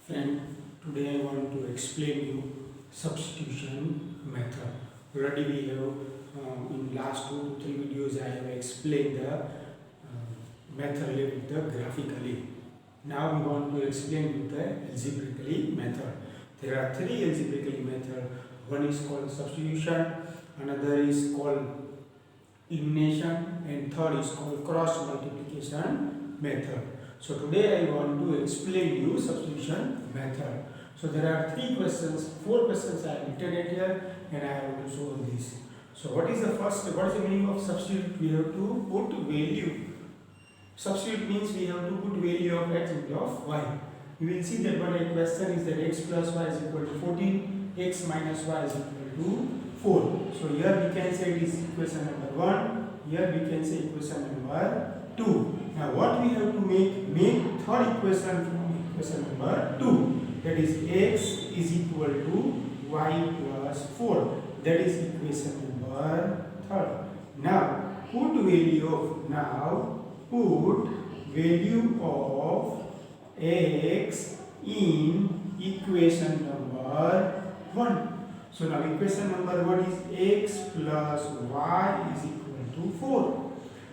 Friend, today I want to explain you substitution method. Already we have in last 2 to 3 videos I have explained the method with the graphically. Now we want to explain with the algebraically method. There are 3 algebraically method. One is called substitution, another is called elimination, and third is called cross multiplication method. So today I want to explain you substitution method. So there are 4 questions I have written here, and I have to show this. So what is the meaning of substitute? We have to put value. Substitute means we have to put value of x into of y. You will see that one question is that x plus y is equal to 14, x minus y is equal to 4. So here we can say it is equation number 1, here we can say equation number 2. Now what we have to make third equation from equation number 2. That is x is equal to y plus 4. That is equation number 3. Now put value of x in equation number 1. So now equation number 1 is x plus y is equal to 4.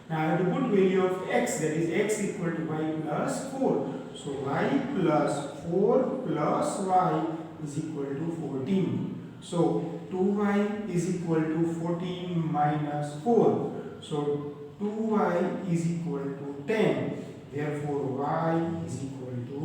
Now I have to put value of x, that is x equal to y plus 4. So y plus 4 plus y is equal to 14. So 2y is equal to 14 minus 4. So 2y is equal to 10. Therefore y is equal to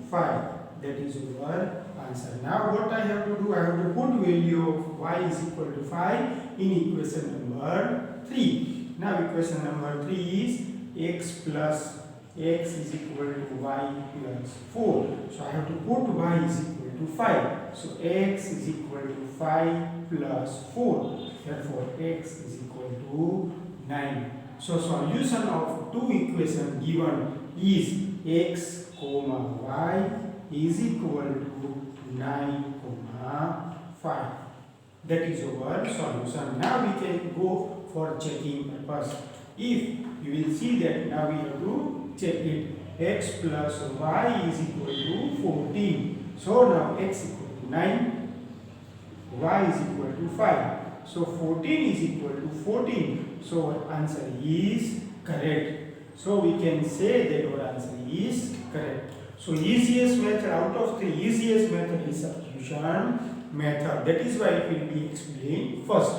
5. That is our answer. Now what I have to do, I have to put value of y is equal to 5 in equation number 3. Now equation number 3 is x plus x is equal to y plus 4. So I have to put y is equal to 5. So x is equal to 5 plus 4. Therefore x is equal to 9. So solution of two equations given is x comma y is equal to 9 comma 5. That is our solution. Now we can go for checking purpose. If you will see that now we have to check it. X plus y is equal to 14. So now x equal to 9, y is equal to 5. So 14 is equal to 14. So our answer is correct. So we can say that our answer is correct. So easiest method out of 3, easiest method is substitution method. That is why it will be explained first.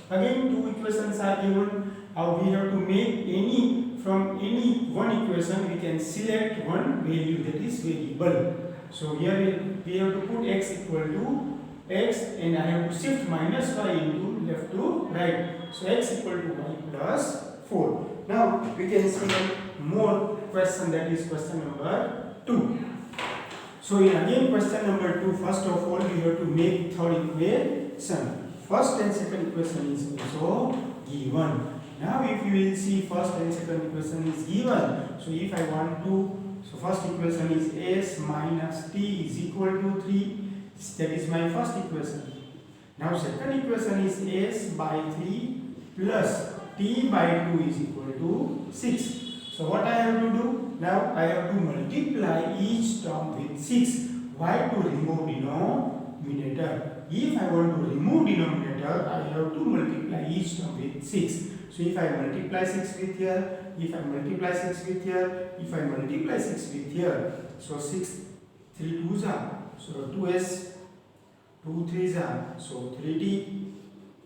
Again, two equations are given. We have to make from any one equation we can select one value, that is variable. So here we have to put x equal to x, and I have to shift minus y into left to right. So x equal to y plus 4. Now we can see more question, that is question number 2. So again question number 2, first of all we have to make third equation. First and second equation is also given. Now if you will see first and second equation is given. So if I want to, so first equation is s minus t is equal to 3. That is my first equation. Now second equation is s by 3 plus t by 2 is equal to 6. So what I have to do? Now I have to multiply each term with 6. Why? To remove denominator. If I want to remove denominator, I have to multiply each term with 6. So if I multiply 6 with here, if I multiply 6 with here, if I multiply 6 with here, so 6, 3 2s are, so 2s, 2 3s are, so 3t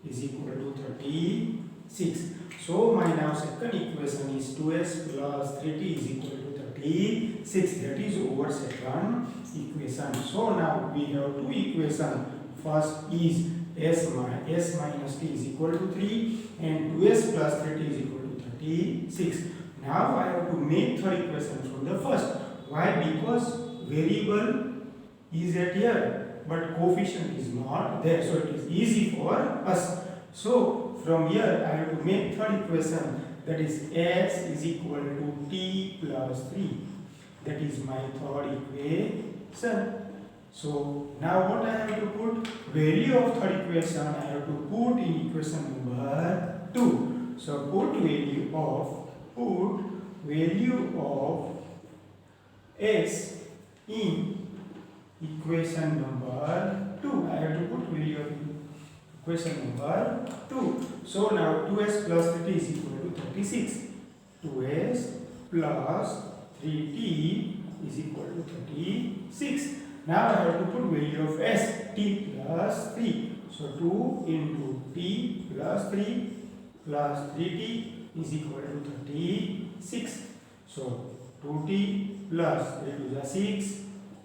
is equal to 36. So my now second equation is 2s plus 3t is equal to 36. That is our second equation. So now we have two equations. First is s minus t is equal to 3 and 2s plus 3t is equal to 36. Now I have to make third equation from the first. Why? Because variable is at here but coefficient is not there. So it is easy for us. So from here I have to make third equation, that is s is equal to t plus 3. That is my third equation. So now what I have to put? Value of third equation I have to put in equation number 2. So put value of s in equation number 2. I have to put value of equation number 2. So now 2s plus 3t is equal to 36. 2s plus 3t is equal to 36. Now I have to put value of s, t plus 3. So 2 into t plus 3 plus 3t is equal to 36. So 2t plus 3 to the 6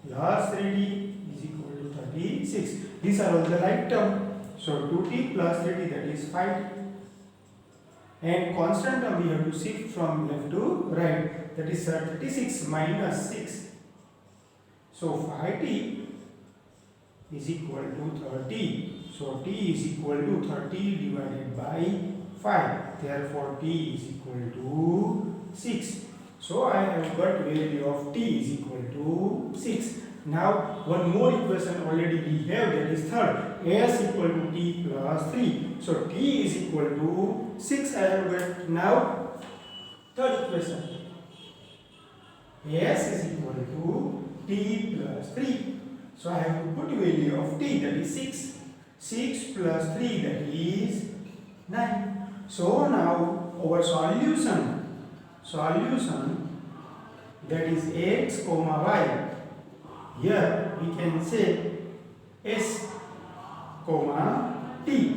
plus 3t is equal to 36. These are all the like term. So 2t plus 3t, that is 5. And constant term we have to shift from left to right. That is 36 minus 6. So 5t is equal to 30. So t is equal to 30 divided by 5. Therefore t is equal to 6. So I have got value of t is equal to 6. Now one more equation already we have, that is third. S equal to t plus 3. So t is equal to 6. I have got now third equation. S is equal to t plus 3. So I have to put value of t, that is 6. 6 plus 3, that is 9. So now our solution that is x comma y. Here we can say s comma t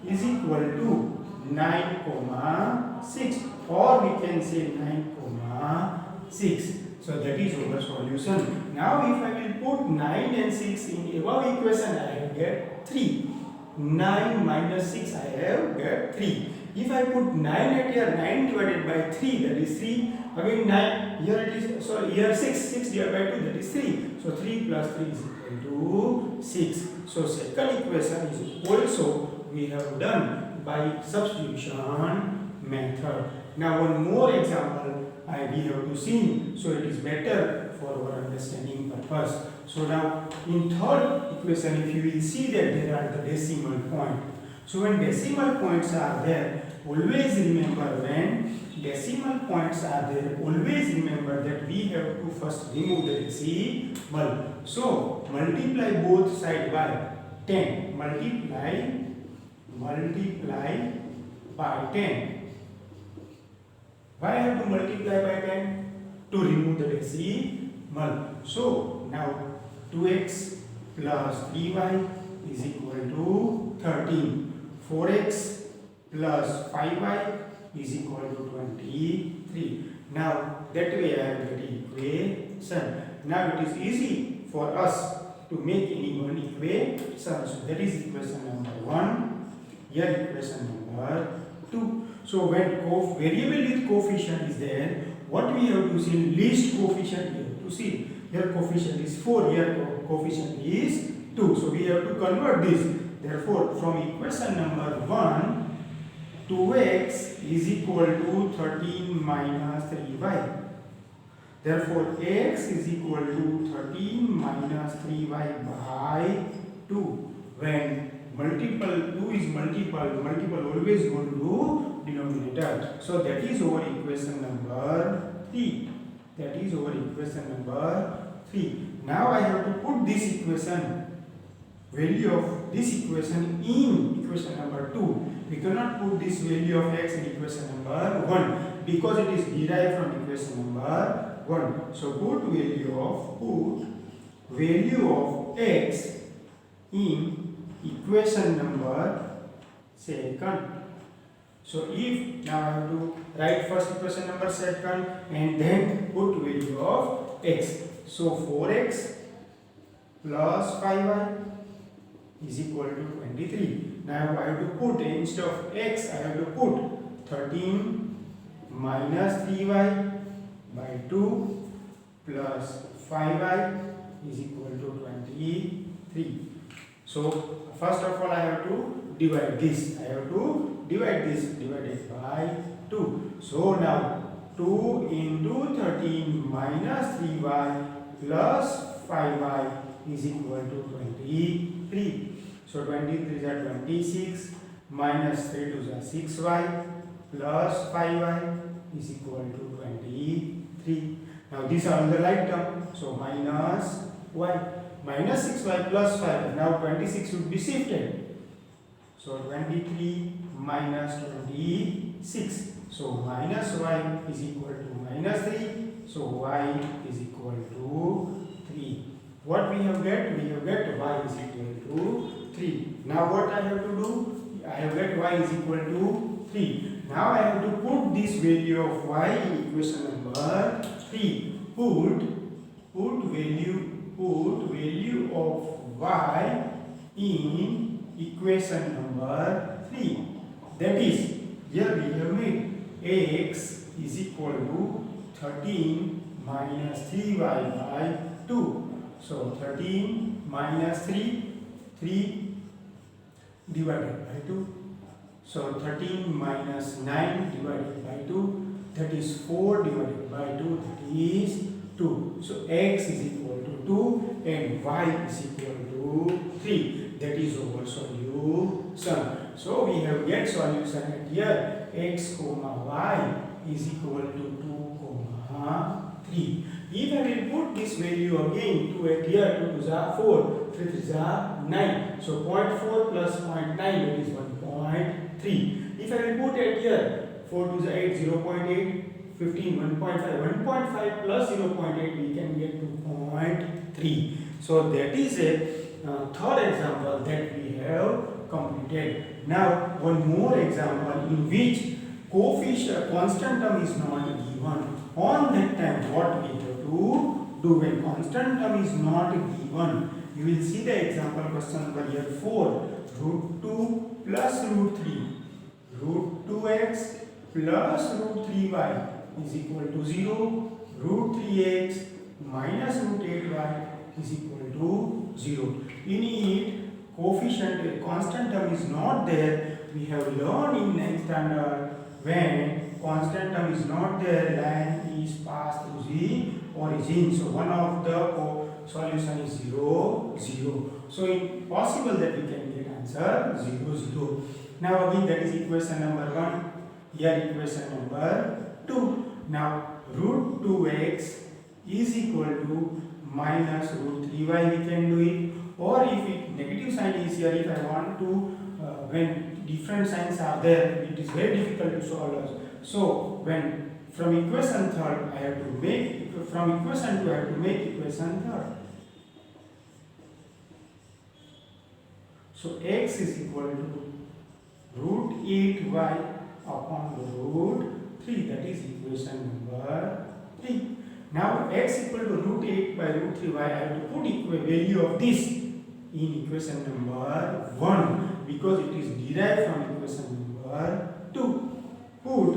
is equal to 9 comma 6, or we can say 9 comma 6. So that is our solution. Now if I will put 9 and 6 in above equation, I will get 3. 9 minus 6, I have get 3. If I put 9 at here, 9 divided by 3, that is 3. Again 9, here it is, so here 6 divided by 2, that is 3. So 3 plus 3 is equal to 6. So second equation is also we have done by substitution method. Now one more example we have to see, so it is better for our understanding purpose. So now in third equation, if you will see that there are the decimal point. So when decimal points are there, always remember when decimal points are there, always remember that we have to first remove the decimal. So multiply both sides by 10. Multiply by 10. Why I have to multiply by 10? To remove the decimal. So now 2x plus 3y is equal to 13. 4x plus 5y is equal to 23. Now that way I have the equation. Now it is easy for us to make any one equation. So that is equation number 1. Here equation number 2. So when variable with coefficient is there, what we have to see? Least coefficient we have to see. Here coefficient is 4, here coefficient is 2. So we have to convert this. Therefore, from equation number 1, 2x is equal to 13 minus 3y. Therefore, x is equal to 13 minus 3y by 2. When multiple 2 is multiple always go to denominator. So that is our equation number 3. That is our equation number 3. Now I have to put this equation, value of this equation in equation number 2. We cannot put this value of x in equation number 1 because it is derived from equation number 1. So put value of x in equation number 2. So if now I have to write first equation number 2 and then put value of x. So 4x plus 5y is equal to 23. Now I have to put, instead of x, I have to put 13 minus 3y by 2 plus 5y is equal to 23. So first of all I have to divide this. I have to divide this divided by 2. So now 2 into 13 minus 3y plus 5y is equal to 23. So 23 is 26 minus 3 to 6y plus 5y is equal to 23. Now these are the like term. So minus y. minus 6y plus 5. Now 26 should be shifted. So 23 minus 26. So minus y is equal to minus 3. So y is equal to 3. What we have get? We have get y is equal to 3. Now what I have to do? I have get y is equal to 3. Now I have to put this value of y in equation number 3. Put value of y in equation number 3. That is, here we have made x is equal to 13 minus 3y by 2. So 13 minus 3 divided by 2. So 13 minus 9 divided by 2, that is 4 divided by 2, that is 2. So x is equal to 2 and y is equal to 3. That is our solution. So we have get solution at here x comma y is equal to 2 comma 3. If I will put this value again, 2 at here, 2 to the 4, 3 to the 9. So 0.4 plus 0.9, that is 1.3. If I will put at here, 4 to the 8, 0.8, 15, 1.5. 1.5 plus 0.8, we can get to 0.3. So that is a third example that we have completed. Now one more example in which coefficient constant term is not given. On that time, what we have to do when constant term is not given, you will see the example question number here 4. Root 2 plus root 3. Root 2x plus root 3y is equal to 0. Root 3x minus root 8y is equal to 0. In it, coefficient constant term is not there. We have learned in 9th standard when constant term is not there, line is passed through the origin. So one of the solution is 0, 0. So it's possible that we can get answer 0, 0. Now again that is equation number 1. Here equation number 2. Now root 2x is equal to minus root 3y, we can do it. Or if it negative sign is here, if I want to, when different signs are there, it is very difficult to solve. So when from equation third, I have to make, from equation 2 I have to make equation third. So x is equal to root 8y upon the root 3, that is equation number 3. Now x equal to root 8 by root 3y, I have to put value of this in equation number 1 because it is derived from equation number 2. Put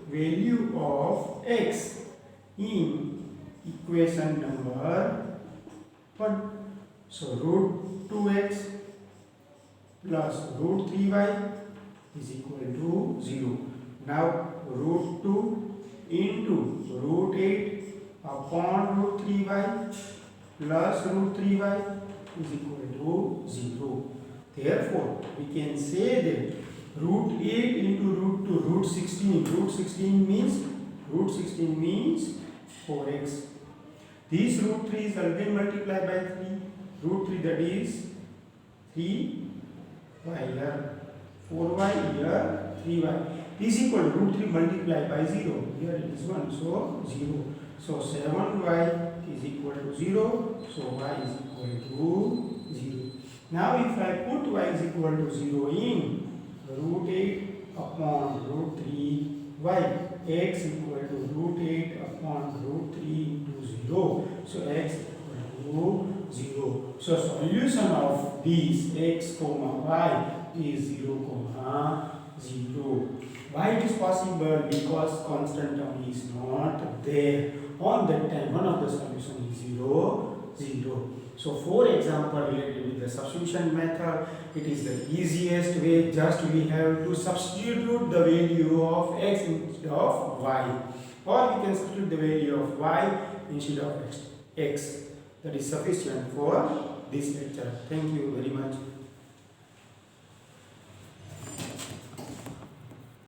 value of x in equation number 1. So root 2x plus root 3y is equal to 0. Now root 2 into root 8 upon root 3y plus root 3y is equal to 0. Therefore, we can say that root 8 into root 2, root 16. Root 16 means 4x. This root 3 is again multiplied by 3. Root 3, that is 3y here, 4y here, 3y is equal to root 3 multiplied by 0. Here it is 1, so 0. So 7y is equal to 0, so y is equal to 0. Now if I put y is equal to 0 in root 8 upon root 3y, x equal to root 8 upon root 3 into 0. So x equal to 0. So solution of this x comma y is 0 comma 0. Why it is possible? Because constant term is not there. On that time, one of the solution is 0, 0. So for example related with the substitution method, it is the easiest way. Just we have to substitute the value of x instead of y, or we can substitute the value of y instead of x. That is sufficient for this lecture. Thank you very much.